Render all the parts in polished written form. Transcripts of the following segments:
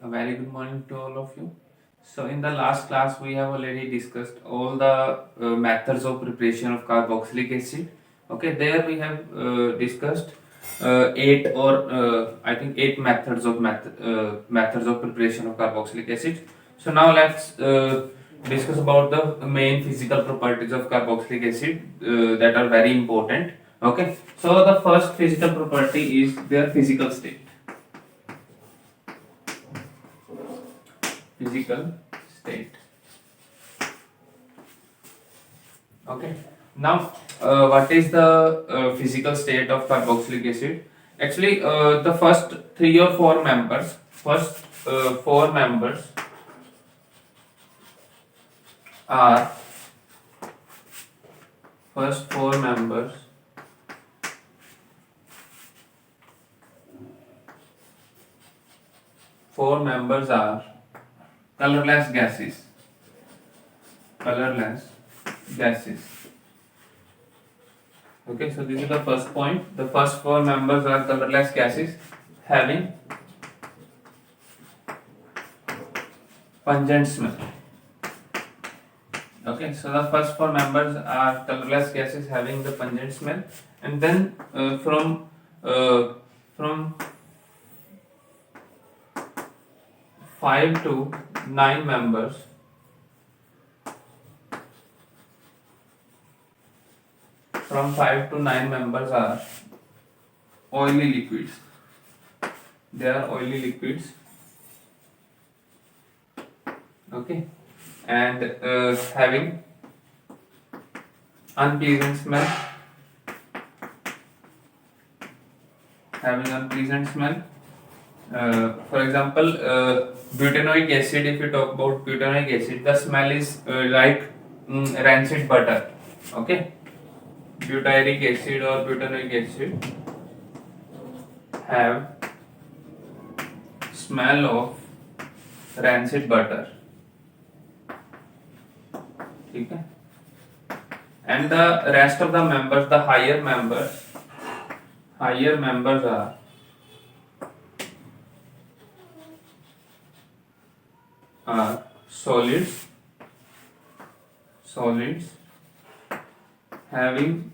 A very good morning to all of you. So, in the last class, we have already discussed all the methods of preparation of carboxylic acid. Okay, there we have discussed eight or I think eight methods of preparation of carboxylic acid. So now let's discuss about the main physical properties of carboxylic acid that are very important. Okay, so the first physical property is their physical state. Physical state. Okay. Now, what is the physical state of carboxylic acid? Actually, the first three or four members, four members are first four members are colorless gases. Colorless gases. Okay, so this is the first point. The first four members are colorless gases having pungent smell. Okay, so the first four members are colorless gases having the pungent smell, and then from 5 to 9 members are oily liquids. They are oily liquids. Okay, and having unpleasant smell. For example, butanoic acid. If you talk about butanoic acid, the smell is like rancid butter. Okay, butyric acid or butanoic acid have smell of rancid butter. Okay, and the rest of the members, the higher members are solids having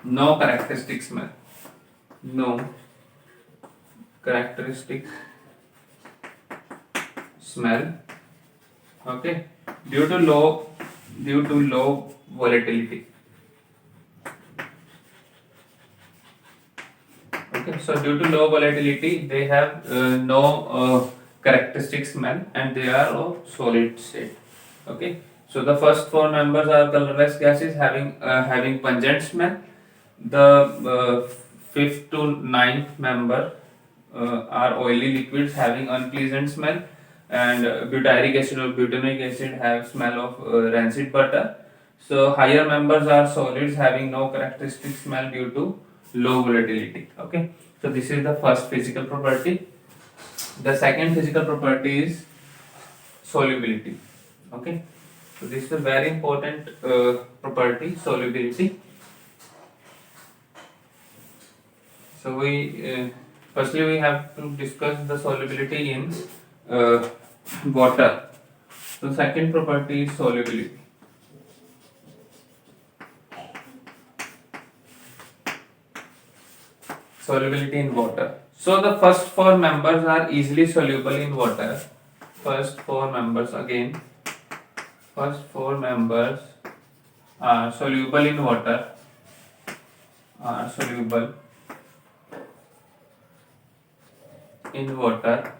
no characteristic smell. No characteristic smell. Okay, due to low volatility. Okay, so due to low volatility, they have no characteristic smell, and they are of solid state. Okay, so the first four members are colorless gases having pungent smell. The fifth to ninth member are oily liquids having unpleasant smell, and butyric acid or butanoic acid have smell of rancid butter. So higher members are solids having no characteristic smell due to low volatility. Okay, so this is the first physical property. The second physical property is solubility. Okay, so this is a very important property, solubility. So firstly we have to discuss the solubility in water. So second property is solubility. Solubility in water. So the first four members are easily soluble in water. First four members are soluble in water.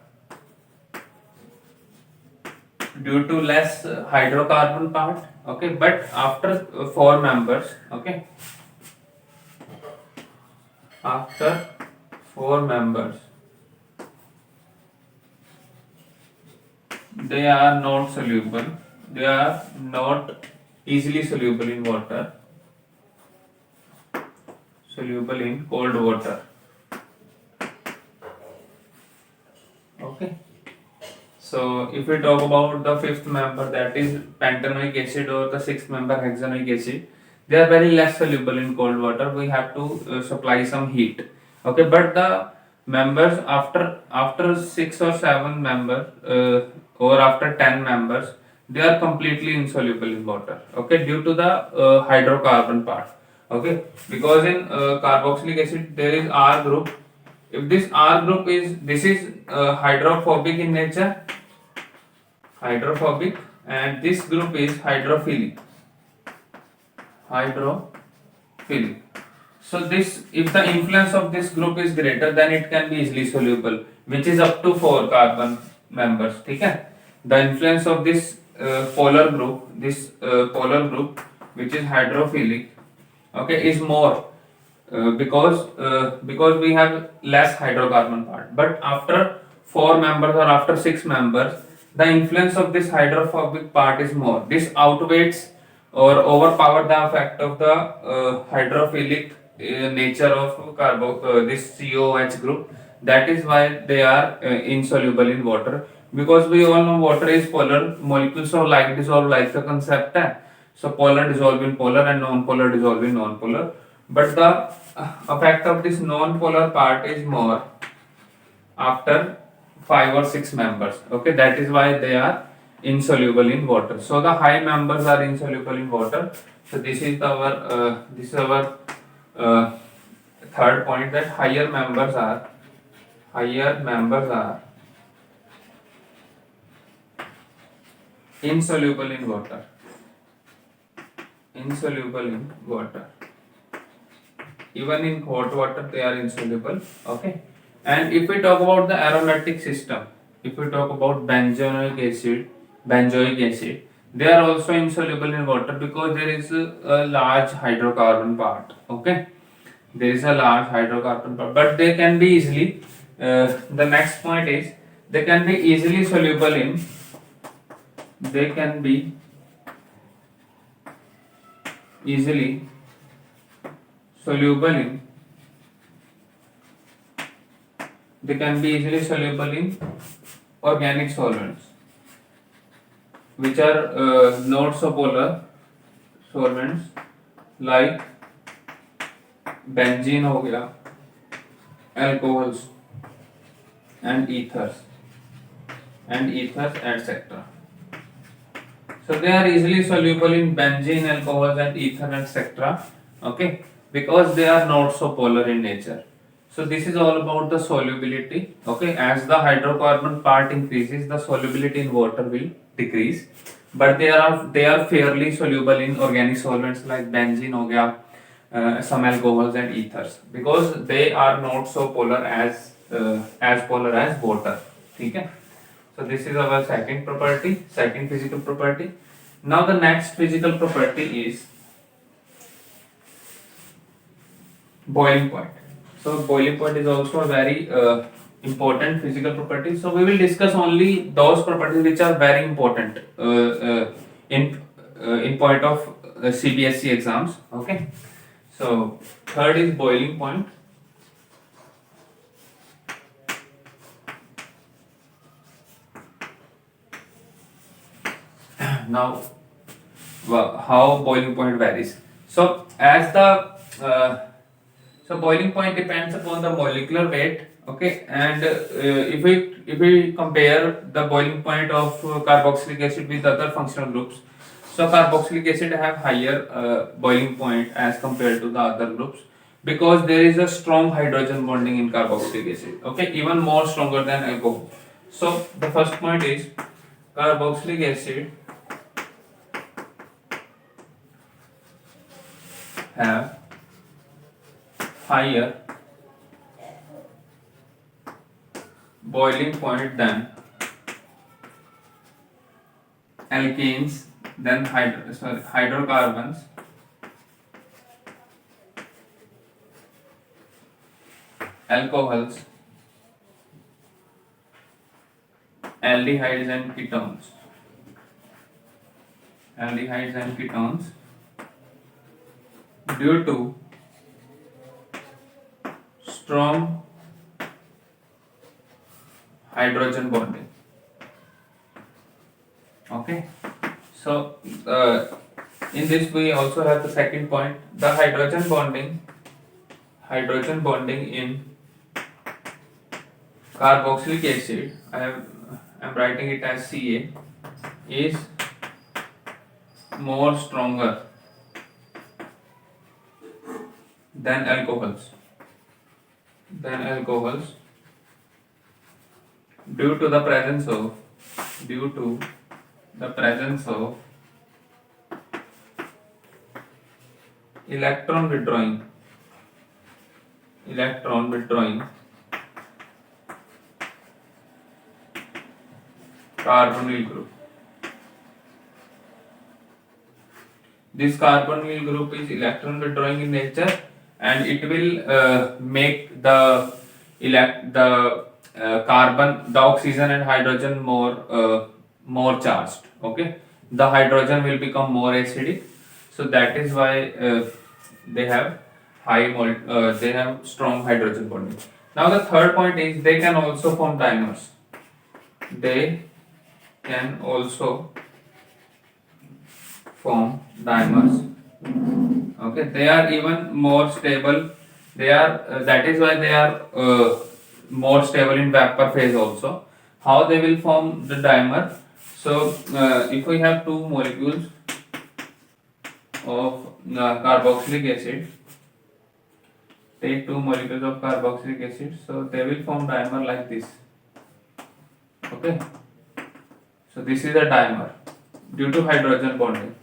Due to less hydrocarbon part. Okay, but after four members, okay, after four members, they are not soluble. They are not easily soluble in water. Soluble in cold water. Okay. So if we talk about the fifth member, that is pantanoic acid, or the sixth member hexanoic acid, they are very less soluble in cold water. We have to supply some heat. Okay, but the members after 6 or 7 members or after 10 members, they are completely insoluble in water, okay, due to the hydrocarbon part, okay, because in carboxylic acid there is R group. If this R group is, this is hydrophobic in nature, hydrophobic, and this group is hydrophilic, hydrophilic. So this, if the influence of this group is greater, then it can be easily soluble, which is up to 4 carbon members. ठीक है? The influence of this polar group, polar group, which is hydrophilic, okay, is more because we have less hydrocarbon part. But after 4 members or after 6 members, the influence of this hydrophobic part is more. This outweighs or overpower the effect of the hydrophilic nature of this COH group. That is why they are insoluble in water, because we all know water is polar molecules, so like dissolve like the concept है. So polar dissolve in polar and non-polar dissolve in non-polar, but the effect of this non-polar part is more after 5 or 6 members, okay, that is why they are insoluble in water. So the high members are insoluble in water. So this is our uh, third point, that higher members are insoluble in water, even in hot water they are insoluble, okay. And if we talk about the aromatic system, if we talk about benzoic acid, they are also insoluble in water because there is a large hydrocarbon part, okay, there is a large hydrocarbon part, but they can be easily the next point is they can be easily soluble in they can be easily soluble in organic solvents, which are not so polar solvents like benzene हो गया, alcohols and ethers etc. So they are easily soluble in benzene, alcohols and ether etc. Okay, because they are not so polar in nature. So this is all about the solubility. Okay, as the hydrocarbon part increases, the solubility in water will decrease. But they are fairly soluble in organic solvents like benzene हो गया, some alcohols and ethers, because they are not so polar as polar as water. ठीक है? So this is our second physical property. Now the next physical property is boiling point. So boiling point is also a very important physical property. So we will discuss only those properties which are very important in point of CBSE exams. Okay. So third is boiling point. Now, how boiling point varies. So as the so boiling point depends upon the molecular weight. Okay, and if we compare the boiling point of carboxylic acid with other functional groups, so carboxylic acid have higher boiling point as compared to the other groups, because there is a strong hydrogen bonding in carboxylic acid. Okay, even more stronger than alcohol. So the first point is carboxylic acid have higher boiling point than alkenes, than hydrocarbons, alcohols, aldehydes and ketones, due to strong hydrogen bonding. Okay, so in this we also have the second point, the hydrogen bonding in carboxylic acid, I'm writing it as Ca, is more stronger than alcohols. Due to the presence of electron withdrawing carbonyl group. This carbonyl group is electron withdrawing in nature, and it will make the carbon, the oxygen and hydrogen more charged. Okay, the hydrogen will become more acidic, so that is why they have they have strong hydrogen bonding. Now the third point is they can also form dimers. They can also form dimers. Okay, they are even more stable. They are that is why they are more stable in vapor phase also. How they will form the dimer? So if we have two molecules of carboxylic acid, take two molecules of carboxylic acid, so they will form dimer like this. Okay, so this is a dimer due to hydrogen bonding.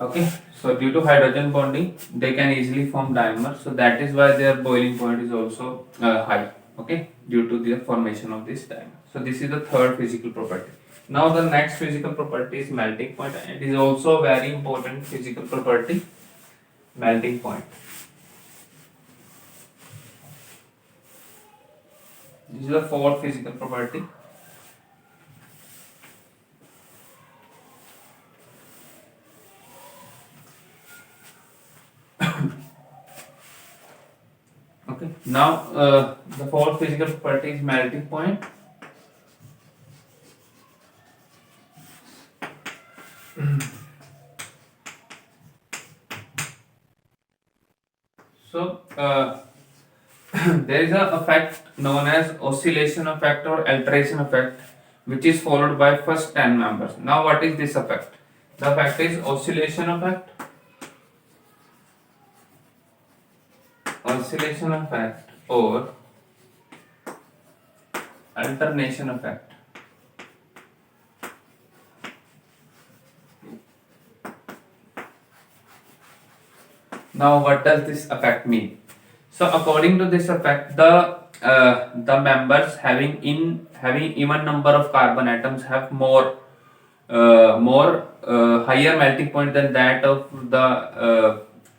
Okay, so due to hydrogen bonding, they can easily form dimer. So that is why their boiling point is also high. Okay, due to the formation of this dimer. So this is the third physical property. Now the next physical property is melting point. It is also a very important physical property, melting point. This is the fourth physical property. Okay. Now the fourth physical property is melting point. So there is a effect known as oscillation effect or alteration effect, which is followed by first 10 members. Now what is this effect? The effect is oscillation effect or alternation effect. Now what does this effect mean? So according to this effect, the members having even number of carbon atoms have more higher melting point than that of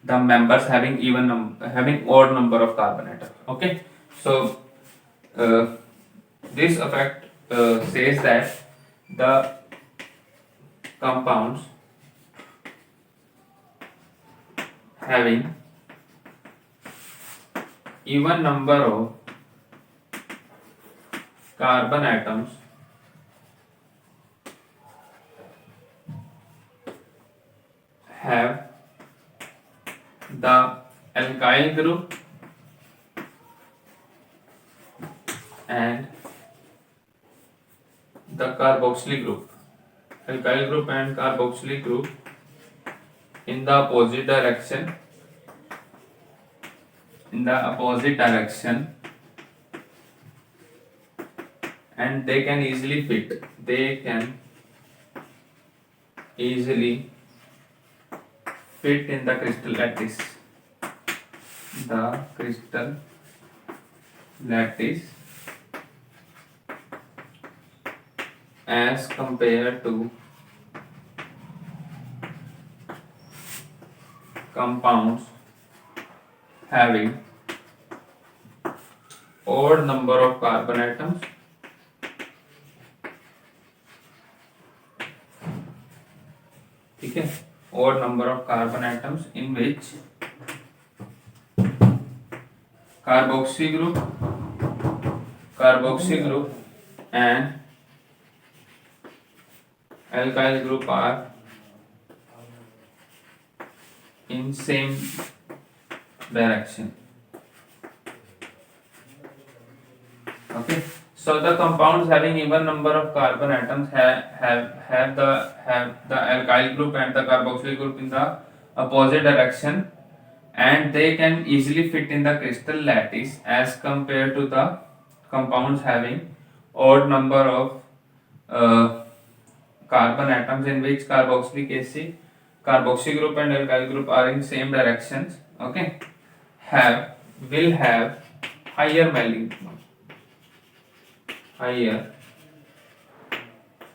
the members having having odd number of carbon atoms. Okay, so uh, this effect says that the compounds having even number of carbon atoms have the alkyl group and the carboxylic group. Alkyl group and carboxylic group in the opposite direction. And they can easily fit. In the crystal lattice. As compared to compounds having odd number of carbon atoms okay, odd number of carbon atoms in which carboxy group and alkyl group are in same direction. So the compounds having even number of carbon atoms have the alkyl group and the carboxyl group in the opposite direction, and they can easily fit in the crystal lattice as compared to the compounds having odd number of uh, carbon atoms, in which carboxylic acid, carboxy group and alkyl group are in same directions. Okay, have will have higher melting point, higher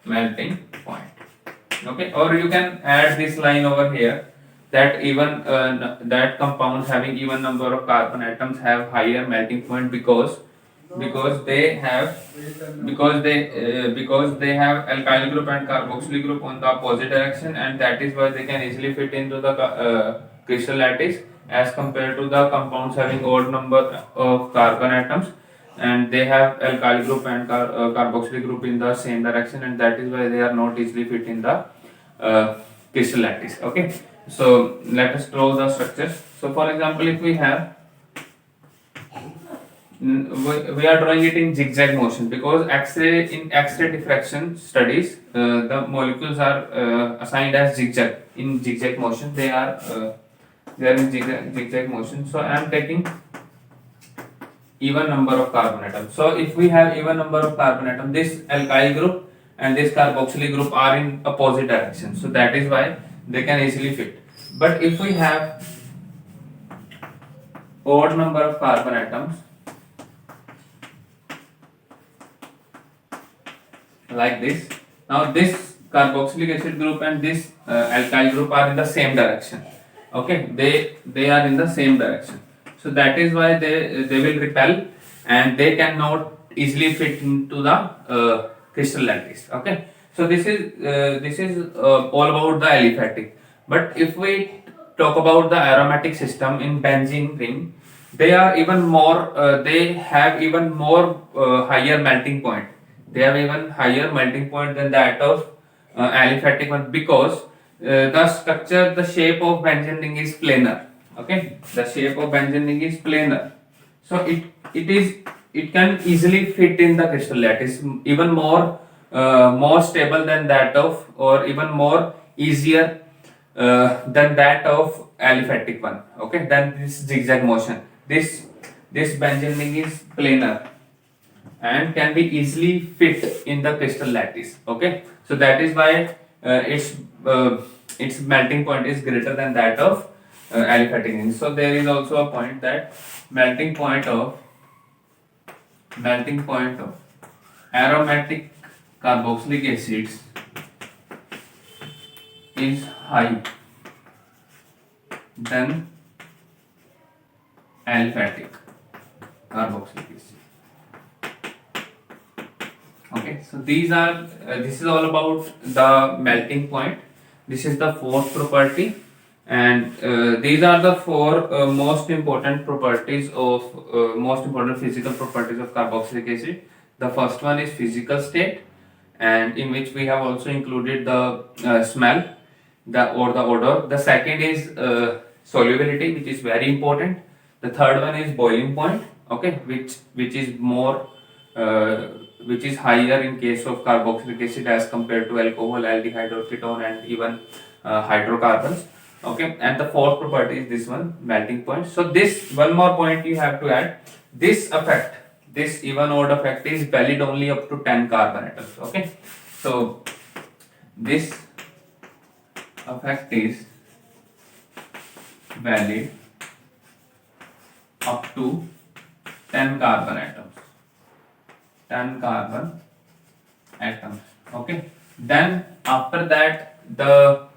melting point. Okay, or you can add this line over here, that even that compounds having even number of carbon atoms have higher melting point because they have because they have alkyl group and carboxylic group on the opposite direction, and that is why they can easily fit into the crystal lattice as compared to the compounds having odd number of carbon atoms, and they have alkyl group and carboxylic group in the same direction, and that is why they are not easily fit in the uh, crystal lattice. Okay, so let us draw the structures. So for example, if we have we are drawing it in zigzag motion, because X-ray diffraction studies, the molecules are assigned as zigzag, in zigzag motion. They are in zigzag motion. So I am taking even number of carbon atoms. So if we have even number of carbon atoms, this alkyl group and this carboxylic group are in opposite direction. So that is why they can easily fit. But if we have odd number of carbon atoms, like this. Now this carboxylic acid group and this alkyl group are in the same direction. Okay, they are in the same direction. So that is why they will repel, and they cannot easily fit into the crystal lattice. Okay, so this is all about the aliphatic. But if we talk about the aromatic system in benzene ring, they are even more. They have even more higher melting point. They have even higher melting point than that of aliphatic one, because the structure, the shape of benzene ring is planar. Okay, the shape of benzene ring is planar, so it can easily fit in the crystal lattice, even more stable than that of, or even more easier than that of aliphatic one. Okay, then this zigzag motion, this benzene ring is planar and can be easily fit in the crystal lattice. Okay, so that is why its melting point is greater than that of aliphatic ring. So there is also a point that melting point of aromatic carboxylic acids is high than aliphatic carboxylic acid. Okay, so this is all about the melting point. This is the fourth property, and these are the four most important properties of most important physical properties of carboxylic acid. The first one is physical state, and in which we have also included the smell, the odor. The second is solubility, which is very important. The third one is boiling point. Okay, which is more which is higher in case of carboxylic acid as compared to alcohol, aldehyde or ketone, and even hydrocarbons. Okay, and the fourth property is this one, melting point. So this one more point you have to add. This effect, this even odd effect is valid only up to 10 carbon atoms. Okay, so this effect is valid up to 10 carbon atoms. 10 carbon atoms. Okay, then after that the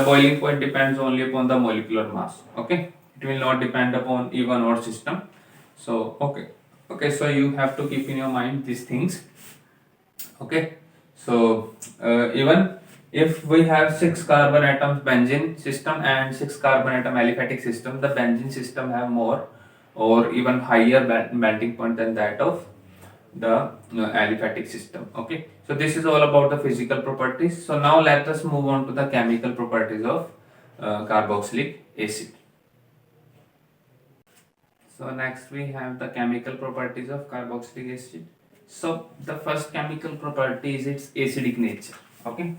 boiling point depends only upon the molecular mass. Okay, it will not depend upon even odd system. So okay, so you have to keep in your mind these things. Okay, so even if we have 6 carbon atoms benzene system and 6 carbon atom aliphatic system, the benzene system have more or even higher melting point than that of the aliphatic system. Okay, so this is all about the physical properties. So now let us move on to the chemical properties of carboxylic acid. So next we have the chemical properties of carboxylic acid. So the first chemical property is its acidic nature. Okay.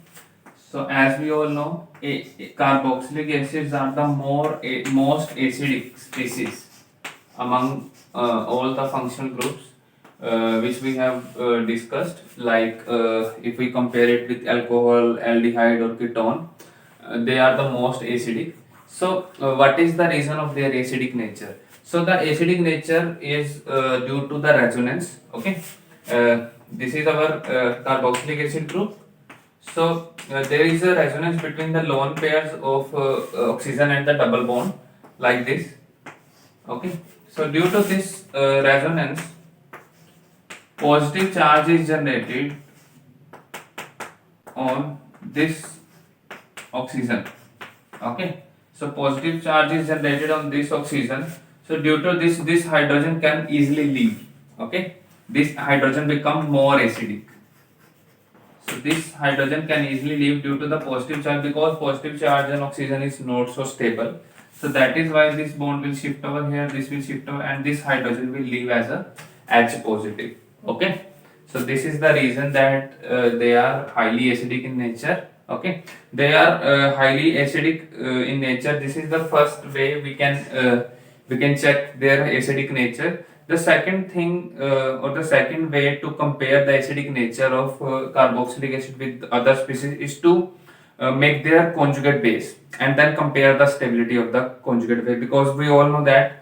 So as we all know, carboxylic acids are the most acidic species among all the functional groups which we have discussed. Like if we compare it with alcohol, aldehyde, or ketone, they are the most acidic. So what is the reason of their acidic nature? So the acidic nature is due to the resonance. Okay, this is our carboxylic acid group. So there is a resonance between the lone pairs of oxygen and the double bond, like this. Okay, so due to this resonance, positive charge is generated on this oxygen. Okay, so positive charge is generated on this oxygen. So due to this hydrogen can easily leave. Okay, this hydrogen become more acidic. So this hydrogen can easily leave due to the positive charge, because positive charge on oxygen is not so stable. So that is why this bond will shift over here, this will shift over, and this hydrogen will leave as a H positive. Okay. So this is the reason that they are highly acidic in nature. Okay. They are highly acidic in nature. This is the first way we can check their acidic nature. The second thing or the second way to compare the acidic nature of carboxylic acid with other species is to make their conjugate base and then compare the stability of the conjugate base, because we all know that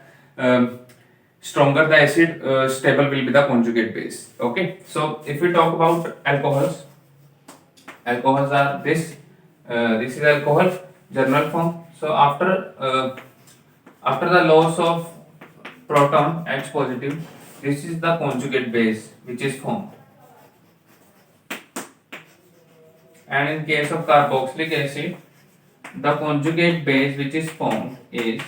stronger the acid, stable will be the conjugate base. Okay, so if we talk about alcohols, alcohols are this is alcohol general form. So after the loss of proton H positive, this is the conjugate base which is formed. And in case of carboxylic acid, the conjugate base which is formed is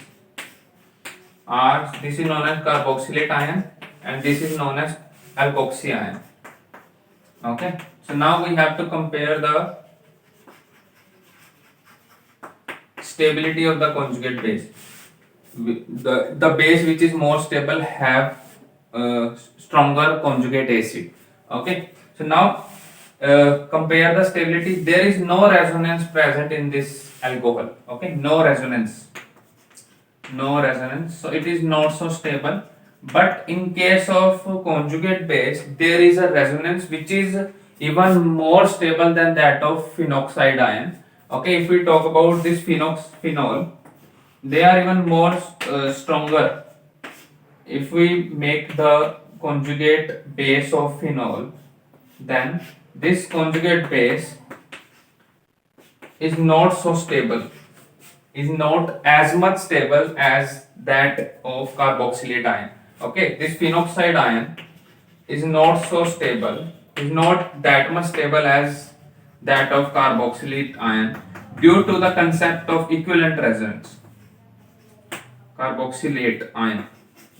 R. This is known as carboxylate ion, and this is known as alkoxy ion. Okay, so now we have to compare the stability of the conjugate base. The base which is more stable have stronger conjugate acid. Okay, so now compare the stability. There is no resonance present in this alcohol. Okay, no resonance, so it is not so stable. But in case of conjugate base, there is a resonance which is even more stable than that of phenoxide ion. Okay, if we talk about this phenol, they are even more stronger. If we make the conjugate base of phenol, then this conjugate base is not so stable, is not as much stable as that of carboxylate ion. Okay, this phenoxide ion is not so stable, is not that much stable as that of carboxylate ion due to the concept of equivalent resonance. Carboxylate ion.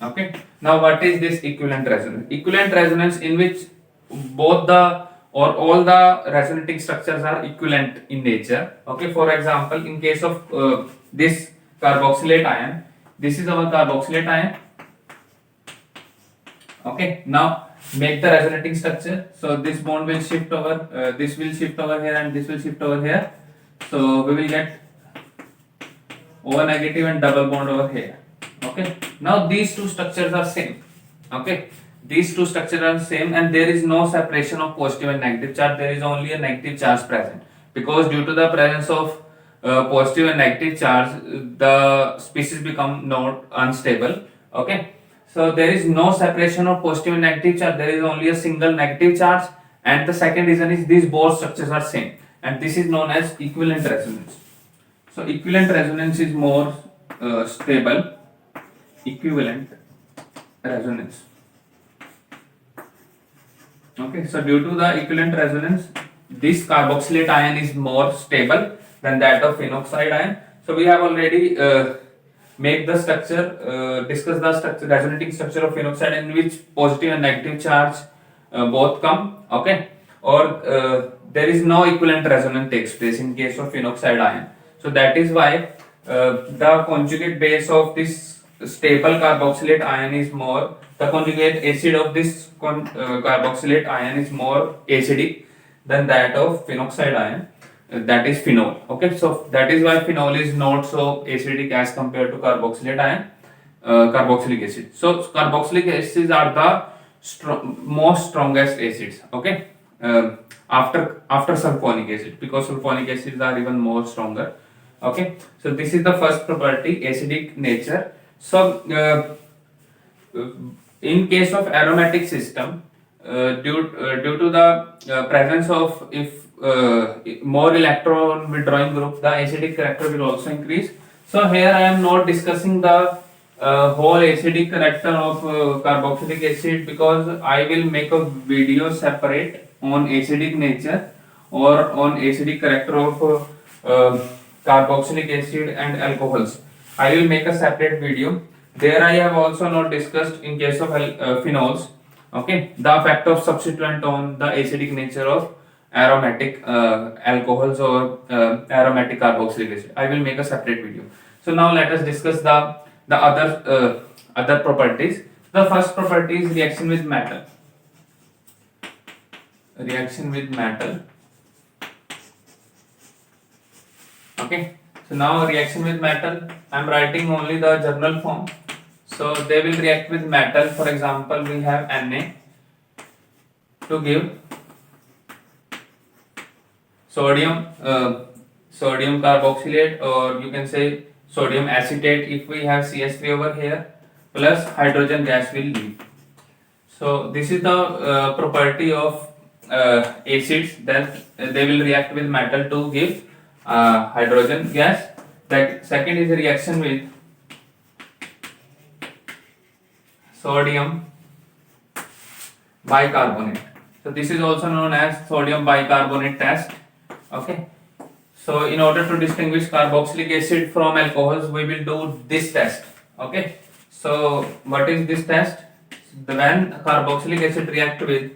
Okay, now what is this equivalent resonance? Equivalent resonance in which both the or all the resonating structures are equivalent in nature. Okay, for example, in case of this carboxylate ion, this is our carboxylate ion. Okay, now make the resonating structure. So this bond will shift over, this will shift over here, and this will shift over here. So we will get O negative and double bond over here. Okay, now these two structures are same. Okay, these two structures are same, and there is no separation of positive and negative charge. There is only a negative charge present, because due to the presence of positive and negative charge, the species become not unstable. Okay, so there is no separation of positive and negative charge. There is only a single negative charge, and the second reason is these both structures are same, and this is known as equivalent resonance. So equivalent resonance is more stable. Equivalent resonance. Okay, so due to the equivalent resonance, this carboxylate ion is more stable than that of phenoxide ion. So we have already make the structure, discuss the structure, resonating structure of phenoxide, in which positive and negative charge both come. Okay, or there is no equivalent resonance takes place in case of phenoxide ion. So that is why the conjugate base of this stable carboxylate ion is more the conjugate acid of this carboxylate ion is more acidic than that of phenoxide ion, that is phenol. Okay, so that is why phenol is not so acidic as compared to carboxylate ion, carboxylic acid. So carboxylic acids are the most strongest acids. Okay, after sulfonic acid, because sulfonic acids are even more stronger. Okay, so this is the first property, acidic nature. So in case of aromatic system, due to the presence of, if more electron withdrawing group, the acidic character will also increase. So here I am not discussing the whole acidic character of carboxylic acid, because I will make a video separate on acidic nature or on acidic character of carboxylic acid and alcohols. I will make a separate video. There I have also not discussed in case of phenols, okay, the effect of substituent on the acidic nature of aromatic alcohols or aromatic carboxylic acid. I will make a separate video. So now let us discuss the other properties. The first property is reaction with metal. Reaction with metal. Okay. So now reaction with metal, I am writing only the general form. So they will react with metal. For example, we have Na to give sodium sodium carboxylate, or you can say sodium acetate if we have CH3 over here, plus hydrogen gas will leave. So this is the property of acids, that they will react with metal to give hydrogen gas. That second is a reaction with sodium bicarbonate. So this is also known as sodium bicarbonate test. Okay. So in order to distinguish carboxylic acid from alcohols, we will do this test. Okay. So what is this test? When carboxylic acid react with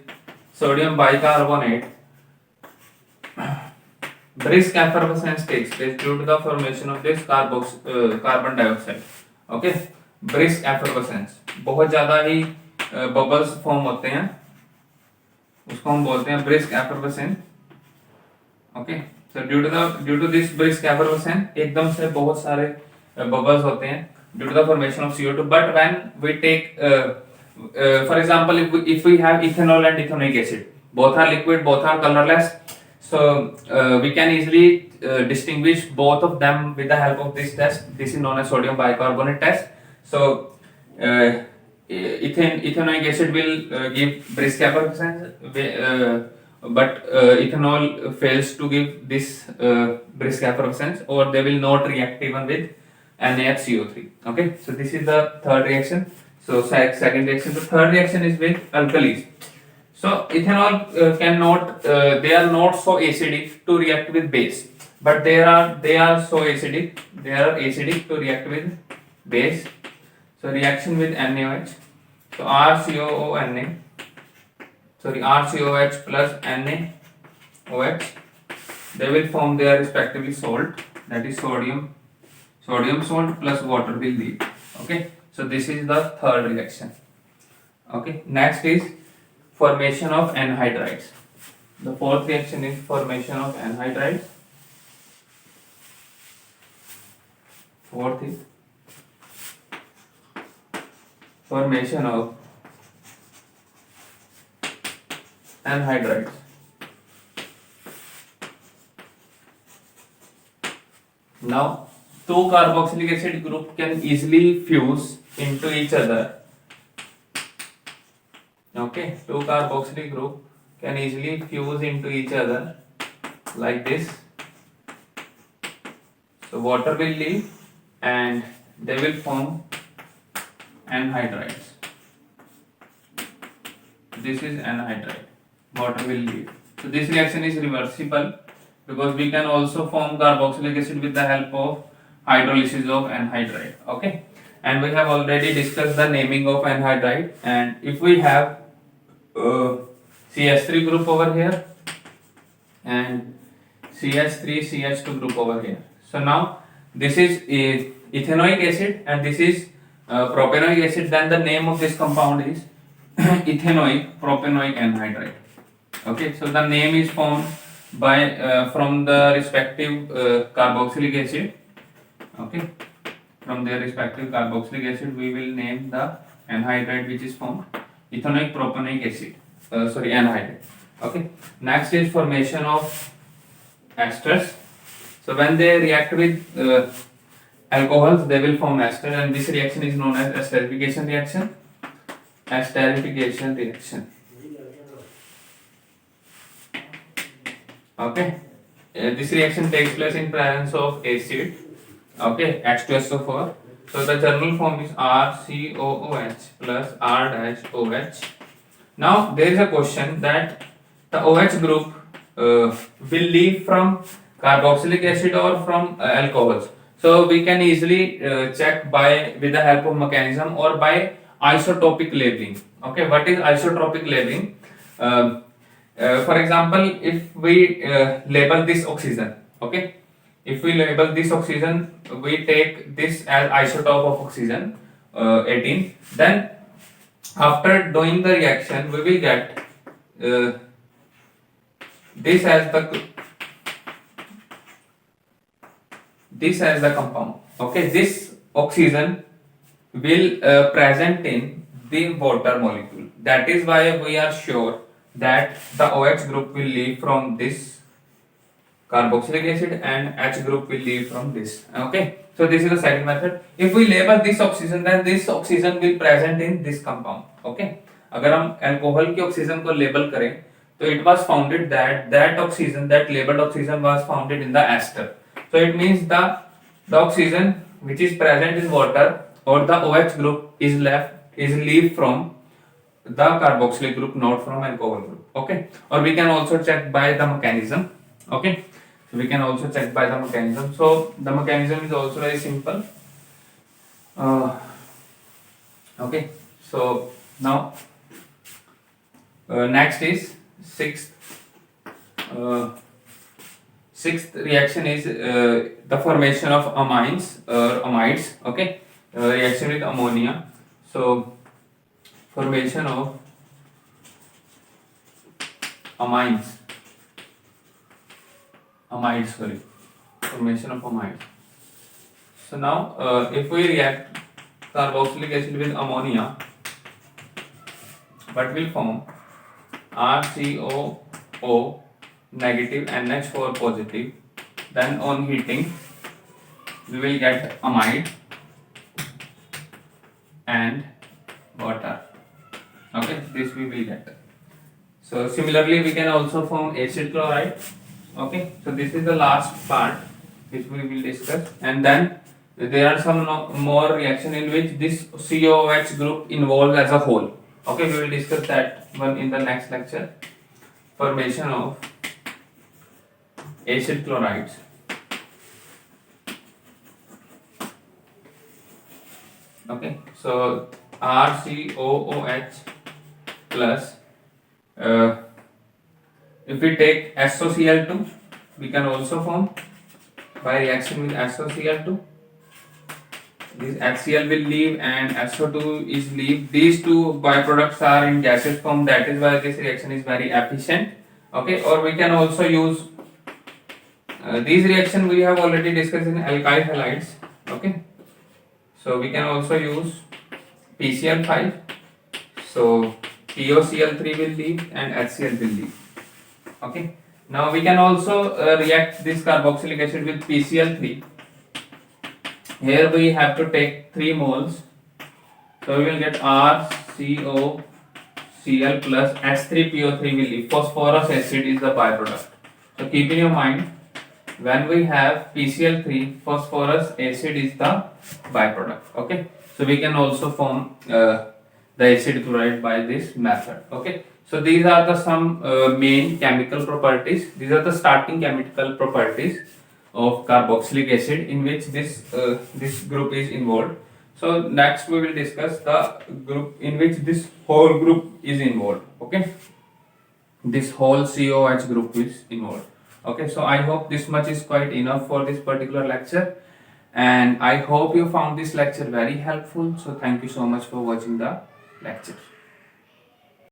sodium bicarbonate, brisk effervescence takes place due to the formation of this carbon dioxide. Okay, brisk effervescence, बहुत ज़्यादा ही bubbles form होते हैं, उसको हम बोलते हैं brisk effervescence. Okay, so due to this brisk effervescence, एकदम से बहुत सारे bubbles होते हैं due to the formation of CO2. But when we take for example, if we have ethanol and ethanoic acid, both are liquid, both are colorless, so we can easily distinguish both of them with the help of this test. This is known as sodium bicarbonate test. So ethanoic acid will give brisk effervescence, but ethanol fails to give this brisk effervescence, or they will not react even with NaHCO3. Okay, so this is the third reaction. So second reaction. The third reaction is with alkalis. So ethanol cannot, they are not so acidic to react with base, but they are so acidic. They are acidic to react with base. So reaction with NaOH. So RCOH plus NaOH, they will form their respectively salt, that is sodium salt plus water will leave. Okay. So this is the third reaction. Okay. Next is formation of anhydrides. The fourth reaction is formation of anhydrides. Fourth is formation of anhydrides. Now, two carboxylic acid group can easily fuse into each other. Okay, two carboxylic group can easily fuse into each other like this. So water will leave and they will form anhydrides. This is anhydride. Water will leave. So this reaction is reversible, because we can also form carboxylic acid with the help of hydrolysis of anhydride. Okay, and we have already discussed the naming of anhydride. And if we have CH3 group over here and CH3 CH2 group over here, so now this is ethanoic acid and this is propanoic acid, then the name of this compound is ethanoic propanoic anhydride. Okay, so the name is formed by from the respective carboxylic acid. Okay, from their respective carboxylic acid, we will name the anhydride which is formed ethanoic propanoic acid. Anhydride. Okay, next is formation of esters. So when they react with alcohols, they will form ester, and this reaction is known as esterification reaction. Esterification reaction. Okay, this reaction takes place in presence of acid. Okay, H2SO4. So the journal form is RCOOH plus R-OH. Now there is a question that the OH group will leave from carboxylic acid or from alcohols. So we can easily check by with the help of mechanism or by isotopic labeling. Okay, what is isotopic labeling? For example, if we label this oxygen, okay, if we label this oxygen, we take this as isotope of oxygen 18, then after doing the reaction we will get this as the compound. Okay, this oxygen will present in the water molecule. That is why we are sure that the OH group will leave from this carboxylic acid and H group will leave from this. Okay, so this is the second method. If we label this oxygen, then this oxygen will present in this compound. Okay, अगर हम alcohol के oxygen को label करें, तो it was founded that oxygen, that labeled oxygen was founded in the ester. So it means the oxygen which is present in water or the OH group is leave from the carboxylic group, not from alcohol group. Okay, or we can also check by the mechanism. Okay, so we can also check by the mechanism. So the mechanism is also very simple. Okay, so now next is sixth reaction is the formation of amines or amides. Okay, reaction with ammonia. So formation of amides, formation of amides. So now if we react carboxylic acid with ammonia, what will form? RCOO negative, NH4 positive. Then on heating we will get amide and water. Okay, this we will get. So similarly we can also form acid chloride. Okay, so this is the last part which we will discuss, and then there are some more reaction in which this COOH group involves as a whole. Okay, we will discuss that one in the next lecture. Formation of acid chlorides. Okay, so RCOOH plus if we take SOCl2, we can also form by reaction with SOCl2. This HCl will leave and SO2 is leave. These two byproducts are in gaseous form. That is why this reaction is very efficient. Okay, or we can also use these reaction we have already discussed in alkyl halides. Okay, so we can also use PCl5. So POCl3 will leave and HCl will leave. Okay, now we can also react this carboxylic acid with PCl3. Here we have to take 3 moles. So we will get RCOCl plus H3PO3 will leave. Phosphorus acid is the byproduct. So keep in your mind, when we have PCl3, phosphorus acid is the byproduct. Okay, so we can also form the acid chloride by this method. Okay, so these are the some main chemical properties. These are the starting chemical properties of carboxylic acid in which this group is involved. So next we will discuss the group in which this whole group is involved. Okay, this whole COOH group is involved. Okay, so I hope this much is quite enough for this particular lecture. And I hope you found this lecture very helpful. So thank you so much for watching the lecture.